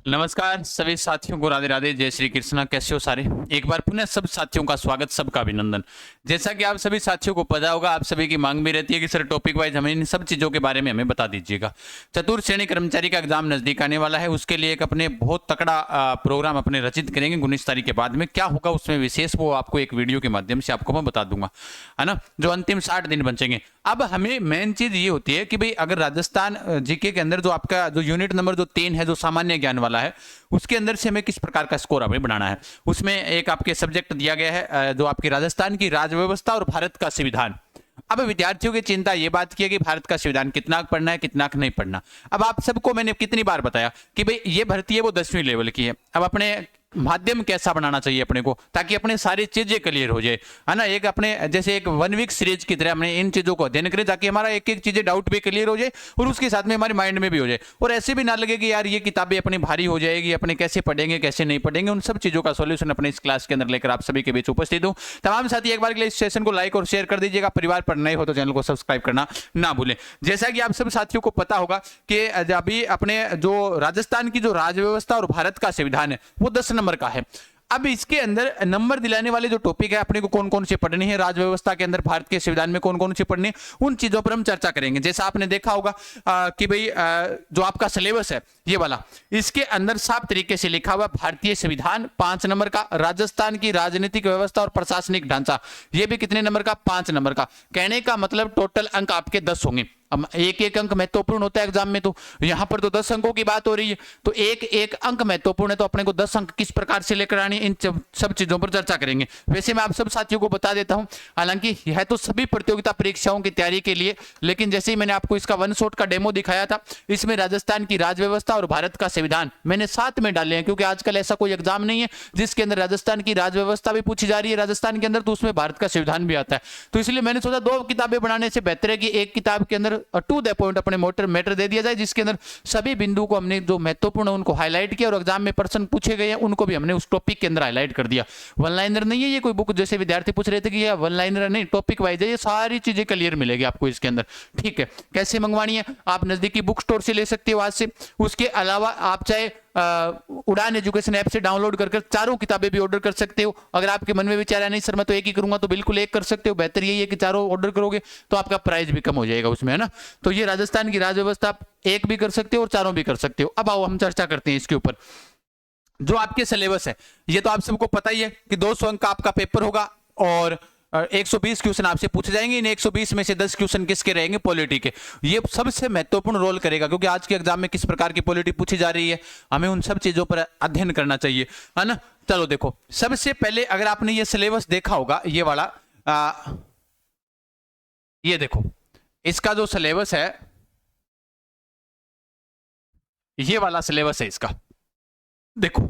नमस्कार सभी साथियों को, राधे राधे, जय श्री कृष्णा। कैसे हो सारे? एक बार पुनः सब साथियों का स्वागत, सबका अभिनंदन। जैसा कि आप सभी साथियों को पता होगा, आप सभी की मांग भी रहती है कि सर टॉपिक वाइज हमें इन सब चीज़ों के बारे में हमें बता दीजिएगा। चतुर्थ श्रेणी कर्मचारी का एग्जाम नजदीक आने वाला है, उसके लिए एक अपने बहुत तकड़ा प्रोग्राम अपने रचित करेंगे 19 तारीख के बाद में। क्या होगा उसमें विशेष, वो आपको एक वीडियो के माध्यम से आपको मैं बता दूंगा, है ना। जो अंतिम 60 दिन बचेंगे। अब हमें मेन चीज ये होती है कि भाई अगर राजस्थान जीके के अंदर जो आपका जो यूनिट नंबर जो 3 है, जो सामान्य ज्ञान वाला है, उसके अंदर से हमें किस प्रकार का स्कोर हमें बनाना है। उसमें एक आपके सब्जेक्ट दिया गया है जो आपकी राजस्थान की राज्य व्यवस्था और भारत का संविधान। अब विद्यार्थियों की चिंता ये बात की है कि भारत का संविधान कितना पढ़ना है, कितना नहीं पढ़ना। अब आप सबको मैंने कितनी बार बताया कि भाई ये भर्ती है वो 10वीं लेवल की है। अब अपने माध्यम कैसा बनाना चाहिए अपने को, ताकि अपने सारी चीजें क्लियर हो जाए, है ना। एक अपने जैसे एक 1 वीक सीरीज की तरह हमने इन चीजों को अध्ययन करें, ताकि हमारा एक एक चीजें डाउट भी क्लियर हो जाए और उसके साथ में हमारे माइंड में भी हो जाए। और ऐसे भी ना लगे कि यार ये किताबें अपनी भारी हो जाएगी, अपने कैसे पढ़ेंगे कैसे नहीं पढ़ेंगे। उन सब चीजों का सोल्यूशन अपने इस क्लास के अंदर लेकर आप सभी के बीच उपस्थित हूँ। तमाम साथी एक बार के लिए इस सेशन को लाइक और शेयर कर दीजिएगा। परिवार पर नए हो तो चैनल को सब्सक्राइब करना ना भूलें। जैसा कि आप सब साथियों को पता होगा कि अभी अपने जो राजस्थान की जो राज्य व्यवस्था और भारत का संविधान है वो 10 नंबर का है। अब इसके अंदर नंबर दिलाने वाले जो टॉपिक है अपने को कौन कौन से पढ़ने हैं, राज्य व्यवस्था के अंदर भारत के संविधान में कौन कौन से पढ़ने, उन चीजों पर हम चर्चा करेंगे। जैसा आपने देखा होगा कि भाई जो आपका सिलेबस है ये वाला, इसके अंदर साफ तरीके से लिखा हुआ भारतीय संविधान 5 नंबर का, राजस्थान की राजनीतिक व्यवस्था और प्रशासनिक ढांचा ये भी कितने नंबर का, 5 नंबर का। कहने का मतलब टोटल अंक आपके 10 होंगे। अब एक एक अंक महत्वपूर्ण होता है एग्जाम में, तो यहां पर तो 10 अंकों की बात हो रही है, तो एक एक अंक महत्वपूर्ण है। तो अपने को 10 अंक किस प्रकार से लेकर आनी, इन सब चीजों पर चर्चा करेंगे। वैसे मैं आप सब साथियों को बता देता हूं, हालांकि यह तो सभी प्रतियोगिता परीक्षाओं की तैयारी के लिए, लेकिन जैसे ही मैंने आपको इसका 1 शॉट का डेमो दिखाया था, इसमें राजस्थान की राज्य व्यवस्था और भारत का संविधान मैंने साथ में डाले हैं, क्योंकि आजकल ऐसा कोई एग्जाम नहीं है जिसके अंदर राजस्थान की राज्य व्यवस्था भी पूछी जा रही है राजस्थान के अंदर, तो उसमें भारत का संविधान भी आता है। तो इसलिए मैंने सोचा 2 किताबें बनाने से बेहतर है कि एक किताब के अंदर टू द पॉइंट अपने मैटर दे दिया जाए, जिसके अंदर सभी बिंदु को हमने जो महत्वपूर्ण है उनको हाईलाइट किया, और एग्जाम में प्रश्न पूछे गए हैं उनको भी हमने उस टॉपिक के अंदर हाईलाइट कर दिया। वन लाइनर नहीं है ये कोई बुक, जैसे विद्यार्थी पूछ रहे थे कि ये वन लाइनर नहीं, टॉपिक वाइज है, ये सारी चीजें क्लियर मिलेगी आपको इसके अंदर। ठीक है, कैसे मंगवानी है, आप नजदीकी बुक स्टोर से ले सकते हो आज से। उसके अलावा आप चाहे उड़ान एजुकेशन ऐप से डाउनलोड कर चारों किताबें भी ऑर्डर कर सकते हो। अगर आपके मन में विचार है नहीं सर मैं तो एक ही करूंगा, तो बिल्कुल एक कर सकते हो। बेहतर यही है कि चारों ऑर्डर करोगे तो आपका प्राइस भी कम हो जाएगा उसमें, है ना। तो ये राजस्थान की राज्य व्यवस्था आप एक भी कर सकते हो और चारों भी कर सकते हो। अब आओ हम चर्चा करते हैं इसके ऊपर। जो आपके सिलेबस है ये तो आप सबको पता ही है कि 200 अंक का आपका पेपर होगा और 120 क्वेश्चन आपसे पूछे जाएंगे। इन 120 में से 10 क्वेश्चन किसके रहेंगे, पॉलिटी के। ये सबसे महत्वपूर्ण रोल करेगा, क्योंकि आज के एग्जाम में किस प्रकार की पॉलिटी पूछी जा रही है, हमें उन सब चीजों पर अध्ययन करना चाहिए, है ना। चलो देखो, सबसे पहले अगर आपने ये सिलेबस देखा होगा ये वाला, ये देखो इसका जो सिलेबस है, ये वाला सिलेबस है इसका। देखो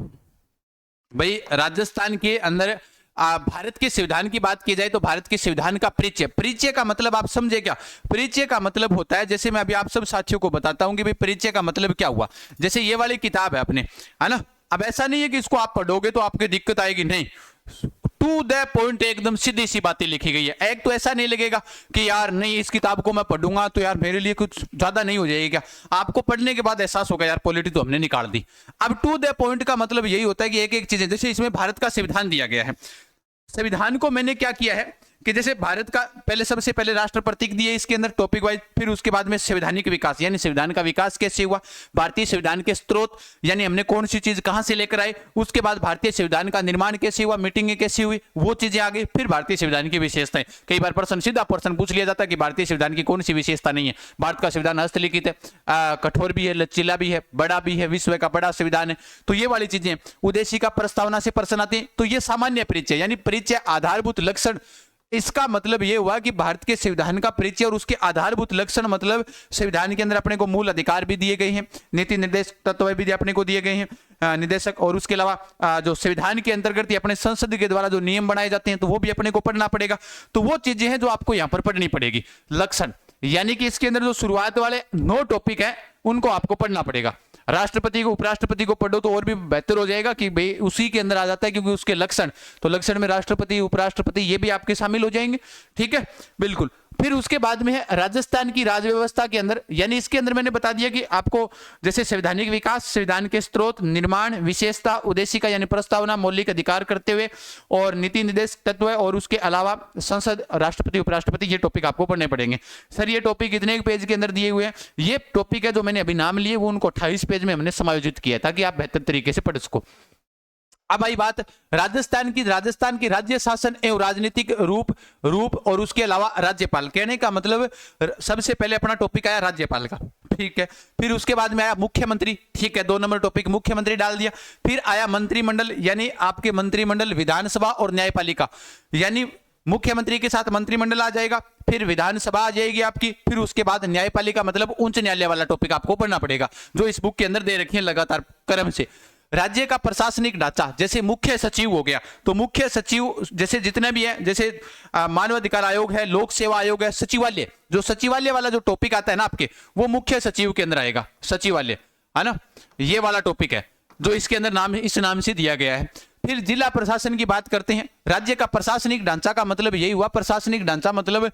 भाई राजस्थान के अंदर भारत के संविधान की बात की जाए तो भारत के संविधान का परिचय, परिचय का मतलब आप समझे क्या? परिचय का मतलब होता है, जैसे मैं अभी आप सब साथियों को बताता हूं कि भाई परिचय का मतलब क्या हुआ। जैसे ये वाली किताब है अपने, है ना। अब ऐसा नहीं है कि इसको आप पढ़ोगे तो आपकी दिक्कत आएगी, नहीं, टू द पॉइंट एकदम सीधी सी बातें लिखी गई है। एक तो ऐसा नहीं लगेगा कि यार नहीं इस किताब को मैं पढ़ूंगा तो यार मेरे लिए कुछ ज्यादा नहीं हो जाएगी क्या। आपको पढ़ने के बाद एहसास होगा यार पॉलिटी तो हमने निकाल दी। अब टू द पॉइंट का मतलब यही होता है कि एक एक चीजें, जैसे इसमें भारत का संविधान दिया गया है। संविधान को मैंने क्या किया है कि जैसे भारत का पहले सबसे पहले राष्ट्र प्रतीक दिए इसके अंदर टॉपिक वाइज, फिर उसके बाद में संवैधानिक विकास यानी संविधान का विकास कैसे हुआ, भारतीय संविधान के स्रोत यानी हमने कौन सी चीज कहां से लेकर आए, उसके बाद भारतीय संविधान का निर्माण कैसे हुआ, मीटिंगें कैसी हुई, वो चीजें आ गई, फिर भारतीय संविधान की विशेषताएं। कई बार प्रश्न सीधा प्रश्न पूछ लिया जाता है कि भारतीय संविधान की कौन सी विशेषता नहीं है। भारत का संविधान हस्तलिखित है, कठोर भी है, लचीला भी है, बड़ा भी है, विश्व का बड़ा संविधान है। तो ये वाली चीजें, उद्देशिका प्रस्तावना से प्रश्न आते हैं। तो ये सामान्य परिचय यानी परिचय आधारभूत लक्षण, इसका मतलब यह हुआ कि भारत के संविधान का परिचय और उसके आधारभूत लक्षण, मतलब संविधान के अंदर अपने को मूल अधिकार भी दिए गए हैं, नीति निर्देश तत्व भी अपने को दिए गए हैं निदेशक, और उसके अलावा जो संविधान के अंतर्गत अपने संसद के द्वारा जो नियम बनाए जाते हैं तो वो भी अपने को पढ़ना पड़ेगा। तो वो चीजें हैं जो आपको यहां पर पढ़नी पड़ेगी। लक्षण यानी कि इसके अंदर जो शुरुआत वाले 9 टॉपिक है उनको आपको पढ़ना पड़ेगा। राष्ट्रपति को उपराष्ट्रपति को पढ़ो तो और भी बेहतर हो जाएगा कि भाई उसी के अंदर आ जाता है, क्योंकि उसके लक्षण, तो लक्षण में राष्ट्रपति उपराष्ट्रपति ये भी आपके शामिल हो जाएंगे। ठीक है, बिल्कुल। फिर उसके बाद में है राजस्थान की राज्य व्यवस्था के अंदर, यानी इसके अंदर मैंने बता दिया कि आपको जैसे संवैधानिक विकास, संविधान के स्रोत, निर्माण, विशेषता, उद्देशिका यानी प्रस्तावना, मौलिक अधिकार करते हुए और नीति निर्देश तत्व, और उसके अलावा संसद, राष्ट्रपति, उपराष्ट्रपति, ये टॉपिक आपको पढ़ने पड़ेंगे। सर ये टॉपिक कितने पेज के अंदर दिए हुए हैं? ये टॉपिक है जो मैंने अभी नाम लिए वो उनको 28 पेज में हमने समायोजित किया ताकि आप बेहतर तरीके से पढ़ सको। अब आई बात राजस्थान की राज्य शासन एवं राजनीतिक रूप और उसके अलावा राज्यपाल। कहने का मतलब सबसे पहले अपना टॉपिक आया राज्यपाल का, ठीक है। फिर उसके बाद में आया मुख्यमंत्री, ठीक है, 2 नंबर टॉपिक मुख्यमंत्री डाल दिया। फिर आया मंत्रिमंडल, यानी आपके मंत्रिमंडल, विधानसभा और न्यायपालिका, यानी मुख्यमंत्री के साथ मंत्रिमंडल आ जाएगा, फिर विधानसभा आ जाएगी आपकी, फिर उसके बाद न्यायपालिका मतलब उच्च न्यायालय वाला टॉपिक आपको पढ़ना पड़ेगा जो इस बुक के अंदर दे रखी है लगातार क्रम से। राज्य का प्रशासनिक ढांचा, जैसे मुख्य सचिव हो गया, तो मुख्य सचिव जैसे जितने भी हैं, जैसे मानव अधिकार आयोग है, लोक सेवा आयोग है, सचिवालय, जो सचिवालय वाला जो टॉपिक आता है ना आपके, वो मुख्य सचिव के अंदर आएगा, सचिवालय, है ना, ये वाला टॉपिक है जो इसके अंदर नाम इस नाम से दिया गया है। फिर जिला प्रशासन की बात करते हैं। राज्य का प्रशासनिक ढांचा का मतलब यही हुआ, प्रशासनिक ढांचा मतलब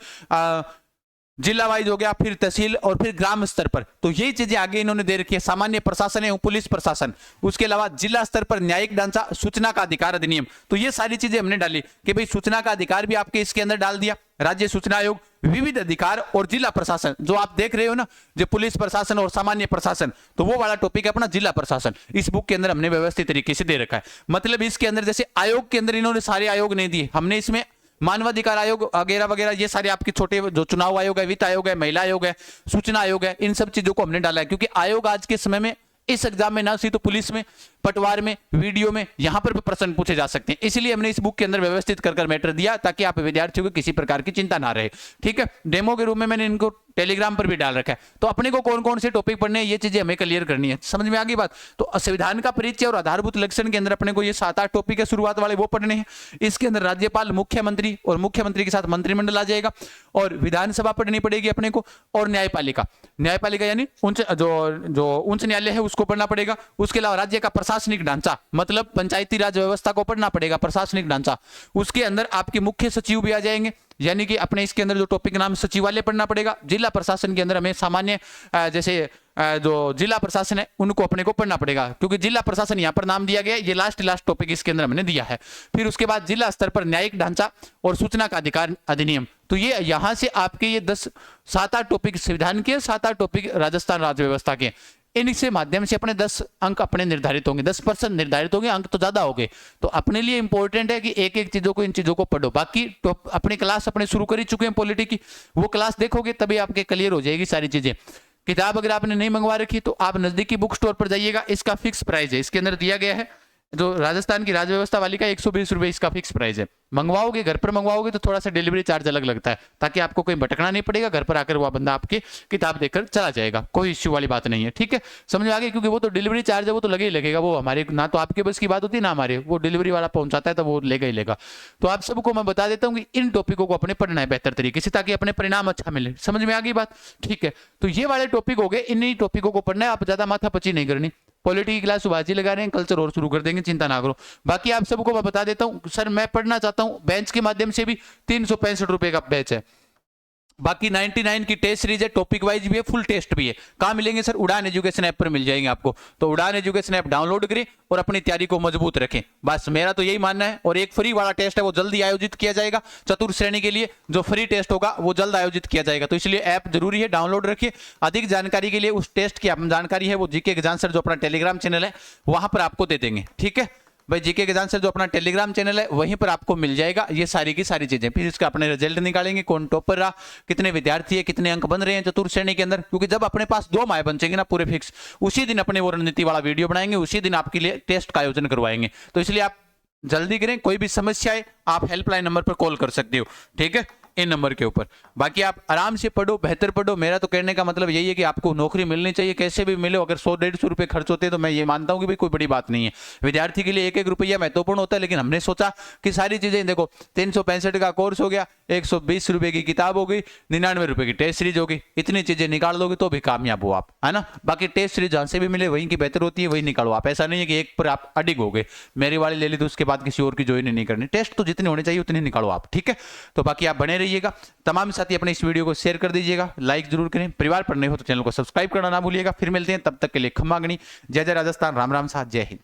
जिला वाइज हो गया, फिर तहसील और फिर ग्राम स्तर पर, तो यही चीजें आगे इन्होंने दे रखी है। सामान्य प्रशासन एवं पुलिस प्रशासन, उसके अलावा जिला स्तर पर न्यायिक ढांचा, सूचना का अधिकार अधिनियम, तो ये सारी चीजें हमने डाली कि भाई सूचना का अधिकार भी आपके इसके अंदर डाल दिया, राज्य सूचना आयोग, विविध अधिकार और जिला प्रशासन, जो आप देख रहे हो ना, जो पुलिस प्रशासन और सामान्य प्रशासन, तो वो वाला टॉपिक है अपना जिला प्रशासन। इस बुक के अंदर हमने व्यवस्थित तरीके से दे रखा है। मतलब इसके अंदर जैसे आयोग के अंदर इन्होंने सारे आयोग नहीं दिए, हमने इसमें मानवाधिकार आयोग वगैरह वगैरह ये सारे आपके छोटे जो चुनाव आयोग है, वित्त आयोग है, महिला आयोग है, सूचना आयोग है, इन सब चीजों को हमने डाला है क्योंकि आयोग आज के समय में इस एग्जाम में ना सी तो पुलिस में, पटवार में, वीडियो में, यहां पर भी प्रश्न पूछे जा सकते हैं। इसलिए हमने इस बुक के अंदर व्यवस्थित कर मैटर दिया ताकि आप विद्यार्थियों को किसी प्रकार की चिंता ना रहे, ठीक है। डेमो के रूप में मैंने इनको टेलीग्राम पर भी डाल रखा है, तो अपने को कौन कौन से टॉपिक पढ़ने हैं ये चीजें हमें क्लियर करनी है। समझ में आ गई बात? तो संविधान का परिचय और आधारभूत लक्षण के अंदर अपने को ये 7-8 टॉपिक है शुरुआत वाले, वो पढ़ने हैं। इसके अंदर राज्यपाल, मुख्यमंत्री और मुख्यमंत्री के साथ मंत्रिमंडल आ जाएगा, और विधानसभा पढ़नी पड़ेगी अपने को, और न्यायपालिका, न्यायपालिका यानी जो उच्च न्यायालय है उसको पढ़ना पड़ेगा। उसके अलावा राज्य का प्रशासनिक ढांचा मतलब पंचायती राज व्यवस्था को पढ़ना पड़ेगा, प्रशासनिक ढांचा। उसके अंदर आपके मुख्य सचिव भी आ जाएंगे, यानी कि अपने इसके अंदर जो टॉपिक नाम सचिवालय पढ़ना पड़ेगा। जिला प्रशासन के अंदर हमें सामान्य जैसे जो जिला प्रशासन है उनको अपने को पढ़ना पड़ेगा, क्योंकि जिला प्रशासन यहाँ पर नाम दिया गया है, ये लास्ट टॉपिक इसके अंदर हमने दिया है। फिर उसके बाद जिला स्तर पर न्यायिक ढांचा और सूचना का अधिकार अधिनियम, तो ये यहाँ से आपके ये 7-8 टॉपिक संविधान के, 7-8 टॉपिक राजस्थान राज्य व्यवस्था के, इनसे माध्यम से अपने 10 अंक अपने निर्धारित होंगे, 10% निर्धारित होंगे, अंक तो ज्यादा हो गए। तो अपने लिए इंपॉर्टेंट है कि एक एक चीजों को, इन चीजों को पढ़ो। बाकी तो अपनी क्लास अपने शुरू कर ही चुके हैं पॉलिटी की, वो क्लास देखोगे तभी आपके क्लियर हो जाएगी सारी चीजें। किताब अगर आपने नहीं मंगवा रखी तो आप नजदीकी बुक स्टोर पर जाइएगा, इसका फिक्स प्राइस है, इसके अंदर दिया गया है जो राजस्थान की राज्य व्यवस्था वाली का 120 रुपए इसका फिक्स प्राइस है। मंगवाओगे, घर पर मंगवाओगे तो थोड़ा सा डिलीवरी चार्ज अलग लगता है, ताकि आपको कोई भटकना नहीं पड़ेगा, घर पर आकर वो बंदा आपकी किताब देकर चला जाएगा, कोई इश्यू वाली बात नहीं है, ठीक है। समझ में आ गई? क्योंकि वो तो डिलीवरी चार्ज है, वो तो लगे ही लगेगा, वो हमारे ना तो आपके बस की बात होती है ना हमारे, वो डिलीवरी वाला पहुंचाता है तो वो लेगा ही लेगा। तो आप सबको मैं बता देता हूँ कि इन टॉपिकों को अपने पढ़ना है बेहतर तरीके से, ताकि अपने परिणाम अच्छा मिले। समझ में आ गई बात? ठीक है, तो ये वाले टॉपिक हो गए, इन्हीं टॉपिकों को पढ़ना है, आप ज्यादा माथापच्ची नहीं करनी। पॉलिटी की क्लास सुभाष जी लगा रहे हैं, कल्चर और शुरू कर देंगे, चिंता ना करो। बाकी आप सबको मैं बता देता हूं, सर मैं पढ़ना चाहता हूं बेंच के माध्यम से भी 365 रुपए का बैच है। बाकी 99 की टेस्ट सीरीज है, टॉपिक वाइज भी है, फुल टेस्ट भी है। कहां मिलेंगे सर? उड़ान एजुकेशन ऐप पर मिल जाएंगे आपको। तो उड़ान एजुकेशन ऐप डाउनलोड करें और अपनी तैयारी को मजबूत रखें, बस मेरा तो यही मानना है। और एक फ्री वाला टेस्ट है वो जल्दी आयोजित किया जाएगा, चतुर्थ श्रेणी के लिए जो फ्री टेस्ट होगा वो जल्द आयोजित किया जाएगा, तो इसलिए ऐप जरूरी है, डाउनलोड रखिए। अधिक जानकारी के लिए उस टेस्ट की जानकारी है वो जीके एग्जाम सर जो अपना टेलीग्राम चैनल है वहां पर आपको दे देंगे, ठीक है भाई। जीके एग्जाम सर जो अपना टेलीग्राम चैनल है वहीं पर आपको मिल जाएगा ये सारी की सारी चीजें। फिर इसका अपने रिजल्ट निकालेंगे, कौन टॉपर रहा, कितने विद्यार्थी है, कितने अंक बन रहे हैं चतुर्थ श्रेणी के अंदर, क्योंकि जब अपने पास 2 माह बचेंगे ना पूरे फिक्स, उसी दिन अपने वो रणनीति वाला वीडियो बनाएंगे, उसी दिन आपके लिए टेस्ट का आयोजन करवाएंगे। तो इसलिए आप जल्दी करें, कोई भी समस्या है आप हेल्पलाइन नंबर पर कॉल कर सकते हो, ठीक है, इन नंबर के ऊपर। बाकी आप आराम से पढ़ो, बेहतर पढ़ो। मेरा तो कहने का मतलब यही है कि आपको नौकरी मिलनी चाहिए, कैसे भी मिले। अगर 100-150 रुपए खर्च होते हैं तो मैं ये मानता हूं कि भाई कोई बड़ी बात नहीं है। विद्यार्थी के लिए 1-1 रुपया महत्वपूर्ण होता है, लेकिन हमने सोचा कि सारी चीजें देखो, 365 का कोर्स हो गया, 120 रुपए की किताब हो गई, 99 रुपए की टेस्ट सीरीज हो गई, इतनी चीजें निकाल दोगे तो भी कामयाब हो आप, है ना। बाकी टेस्ट सीरीज जहां से भी मिले वहीं की बेहतर होती है, वही निकालो आप। ऐसा नहीं है कि एक पर आप अडिग हो गए, मेरी वाली ले ली तो उसके बाद किसी और की ज्वाइन नहीं करनी। टेस्ट तो जितने होने चाहिए उतने निकालो आप, ठीक है। तो बाकी आप बने रहिए। रहिएगा। तमाम साथी अपने इस वीडियो को शेयर कर दीजिएगा, लाइक जरूर करें। परिवार पर नए हो तो चैनल को सब्सक्राइब करना ना भूलिएगा। फिर मिलते हैं, तब तक के लिए खम्मा गणी। जय जय राजस्थान, राम राम साथ, जय हिंद।